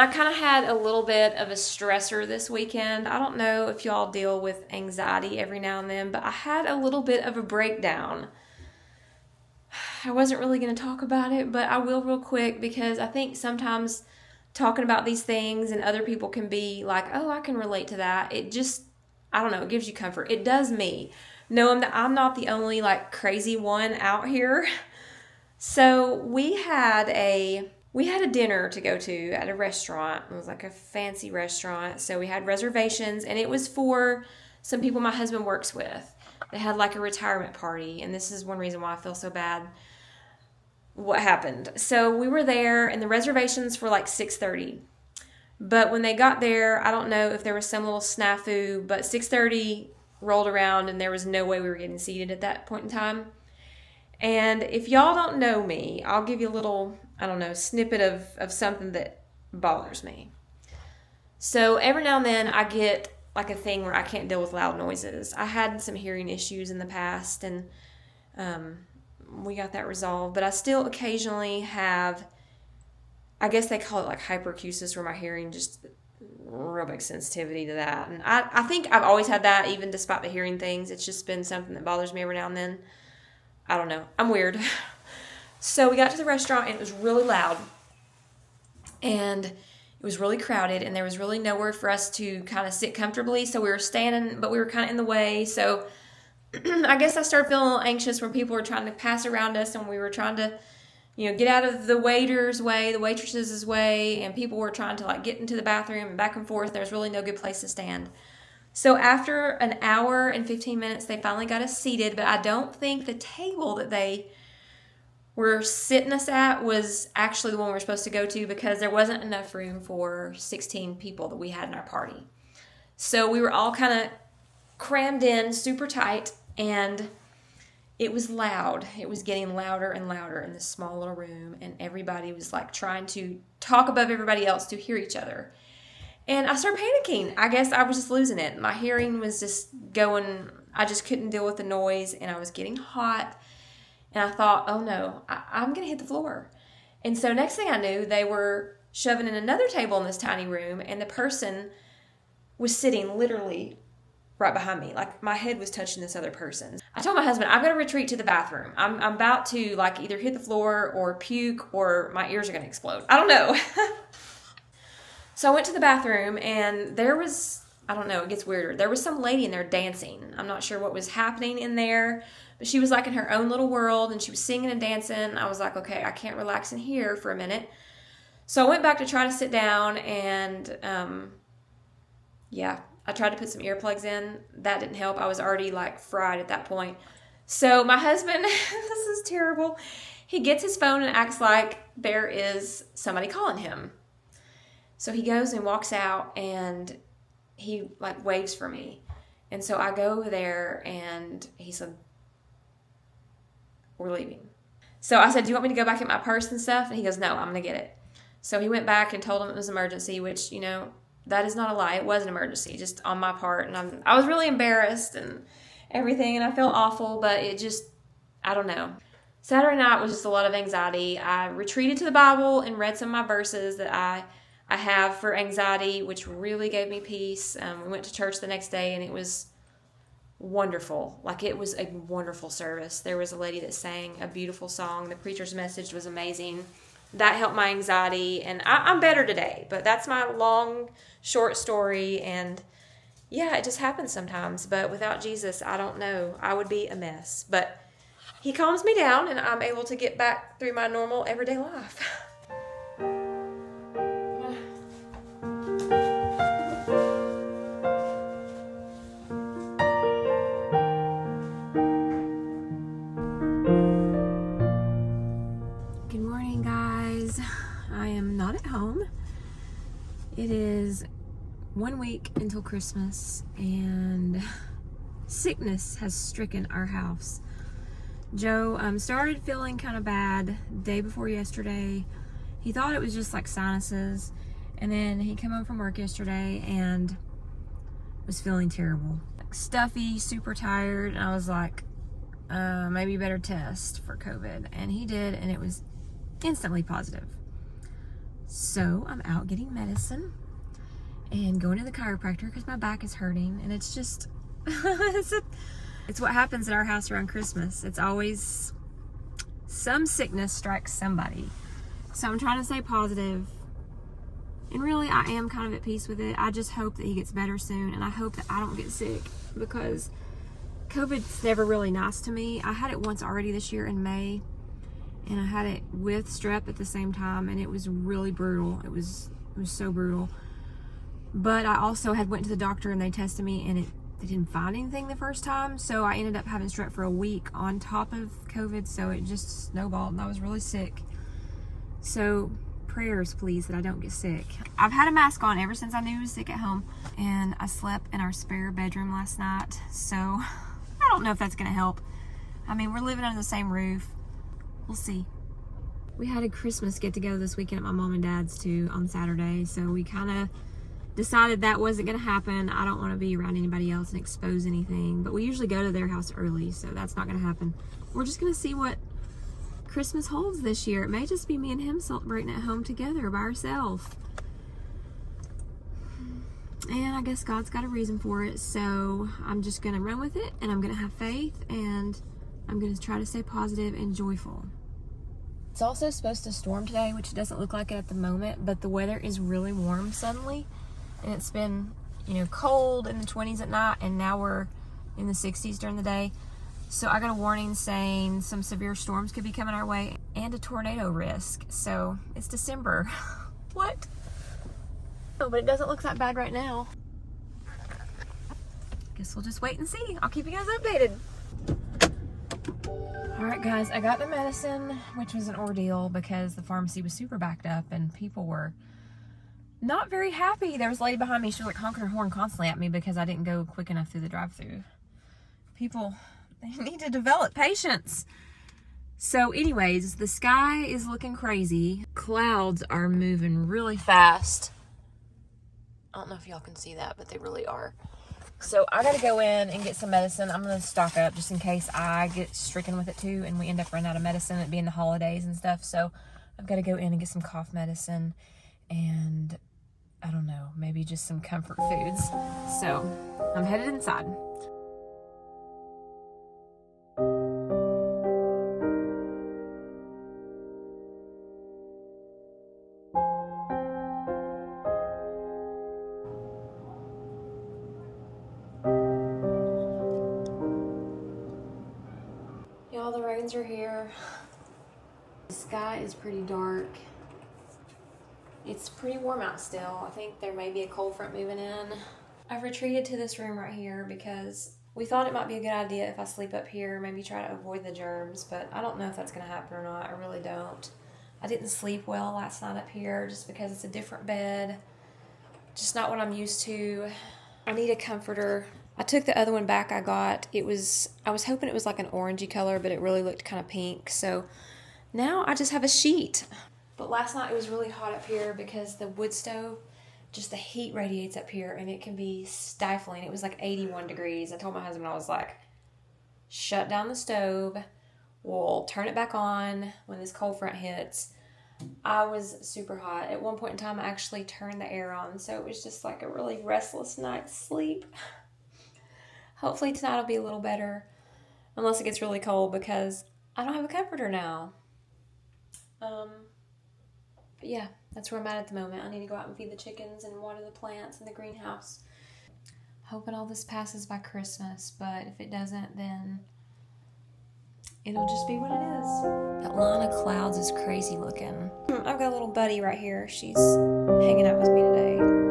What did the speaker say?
I kind of had a little bit of a stressor this weekend. I don't know if y'all deal with anxiety every now and then, but I had a little bit of a breakdown. I wasn't really going to talk about it, but I will real quick because I think sometimes talking about these things and other people can be like, oh, I can relate to that. It just, I don't know, it gives you comfort. It does me, knowing that I'm not the only like crazy one out here. So we had a dinner to go to at a restaurant. It was like a fancy restaurant. So we had reservations, and it was for some people my husband works with. They had like a retirement party, and this is one reason why I feel so bad. What happened? So we were there, and the reservations were like 6:30. But when they got there, I don't know if there was some little snafu, but 6:30 rolled around, and there was no way we were getting seated at that point in time. And if y'all don't know me, I'll give you a little, I don't know, snippet of something that bothers me. So every now and then I get like a thing where I can't deal with loud noises. I had some hearing issues in the past, and we got that resolved. But I still occasionally have, I guess they call it like hyperacusis, where my hearing just real big sensitivity to that. And I think I've always had that, even despite the hearing things. It's just been something that bothers me every now and then. I don't know. I'm weird. So we got to the restaurant, and it was really loud. And it was really crowded, and there was really nowhere for us to kind of sit comfortably. So we were standing, but we were kind of in the way. So I guess I started feeling a little anxious when people were trying to pass around us, and we were trying to, get out of the waiter's way, the waitress's way, and people were trying to like get into the bathroom and back and forth. There was really no good place to stand. So after an hour and 15 minutes, they finally got us seated, but I don't think the table that they were sitting us at was actually the one we were supposed to go to, because there wasn't enough room for 16 people that we had in our party. So we were all kind of crammed in super tight, and it was loud. It was getting louder and louder in this small little room, and everybody was like trying to talk above everybody else to hear each other. And I started panicking. I guess I was just losing it. My hearing was just going, I just couldn't deal with the noise, and I was getting hot. And I thought, oh no, I'm going to hit the floor. And so next thing I knew, they were shoving in another table in this tiny room, and the person was sitting literally right behind me. Like my head was touching this other person. I told my husband, I've got to retreat to the bathroom. I'm about to like either hit the floor or puke, or my ears are going to explode. I don't know. So I went to the bathroom, and there was, I don't know, it gets weirder. There was some lady in there dancing. I'm not sure what was happening in there, but she was like in her own little world, and she was singing and dancing. I was like, okay, I can't relax in here for a minute. So I went back to try to sit down, and I tried to put some earplugs in. That didn't help. I was already like fried at that point. So my husband, this is terrible. He gets his phone and acts like there is somebody calling him. So he goes and walks out, and he like waves for me. And so I go over there, and he said, we're leaving. So I said, do you want me to go back get my purse and stuff? And he goes, no, I'm going to get it. So he went back and told him it was an emergency, which, that is not a lie. It was an emergency, just on my part. And I was really embarrassed and everything, and I felt awful, but it just, I don't know. Saturday night was just a lot of anxiety. I retreated to the Bible and read some of my verses that I have for anxiety, which really gave me peace. We went to church the next day, and it was wonderful. Like, it was a wonderful service. There was a lady that sang a beautiful song. The preacher's message was amazing. That helped my anxiety, and I'm better today. But that's my long, short story, and yeah, it just happens sometimes. But without Jesus, I don't know. I would be a mess. But he calms me down, and I'm able to get back through my normal, everyday life. It is 1 week until Christmas, and sickness has stricken our house. Joe started feeling kind of bad day before yesterday. He thought it was just like sinuses, and then he came home from work yesterday and was feeling terrible. Like stuffy, super tired, and I was like, maybe you better test for COVID. And he did, and it was instantly positive. So I'm out getting medicine and going to the chiropractor because my back is hurting, and it's just it's what happens at our house around Christmas. It's always some sickness strikes somebody. So I'm trying to stay positive, and really I am kind of at peace with it. I just hope that he gets better soon, and I hope that I don't get sick, because COVID's never really nice to me. I had it once already this year in May, and I had it with strep at the same time, and it was really brutal. It was so brutal. But I also had went to the doctor and they tested me, and they didn't find anything the first time, so I ended up having strep for a week on top of COVID, so it just snowballed and I was really sick. So prayers, please, that I don't get sick. I've had a mask on ever since I knew I was sick at home, and I slept in our spare bedroom last night, so I don't know if that's gonna help. I mean, we're living under the same roof. We'll see. We had a Christmas get together this weekend at my mom and dad's too on Saturday, so we kind of decided that wasn't going to happen. I don't want to be around anybody else and expose anything, but we usually go to their house early, so that's not going to happen. We're just going to see what Christmas holds this year. It may just be me and him celebrating at home together by ourselves. And I guess God's got a reason for it, so I'm just going to run with it, and I'm going to have faith, and I'm going to try to stay positive and joyful. It's also supposed to storm today, which doesn't look like it at the moment, but the weather is really warm suddenly. And it's been, cold in the 20s at night, and now we're in the 60s during the day. So I got a warning saying some severe storms could be coming our way and a tornado risk. So it's December. What? Oh, but it doesn't look that bad right now. Guess we'll just wait and see. I'll keep you guys updated. All right, guys, I got the medicine, which was an ordeal because the pharmacy was super backed up and people were not very happy. There was a lady behind me. She was like honking her horn constantly at me because I didn't go quick enough through the drive-thru. People, they need to develop patience. So anyways, the sky is looking crazy. Clouds are moving really fast. I don't know if y'all can see that, but they really are. So I gotta go in and get some medicine. I'm gonna stock up just in case I get stricken with it too and we end up running out of medicine, it being the holidays and stuff. So I've got to go in and get some cough medicine and I don't know, maybe just some comfort foods. So I'm headed inside. Y'all, the rains are here. The sky is pretty dark. It's pretty warm out still. I think there may be a cold front moving in. I've retreated to this room right here because we thought it might be a good idea if I sleep up here, maybe try to avoid the germs, but I don't know if that's going to happen or not. I really don't. I didn't sleep well last night up here just because it's a different bed. Just not what I'm used to. I need a comforter. I took the other one back I got. I was hoping it was like an orangey color, but it really looked kind of pink. So now I just have a sheet. But last night it was really hot up here because the wood stove, just the heat radiates up here and it can be stifling. It was like 81 degrees. I told my husband, I was like, shut down the stove. We'll turn it back on when this cold front hits. I was super hot. At one point in time, I actually turned the air on. So it was just like a really restless night's sleep. Hopefully tonight will be a little better. Unless it gets really cold because I don't have a comforter now. But yeah, that's where I'm at the moment. I need to go out and feed the chickens and water the plants in the greenhouse. Hoping all this passes by Christmas, but if it doesn't, then it'll just be what it is. That line of clouds is crazy looking. I've got a little buddy right here. She's hanging out with me today.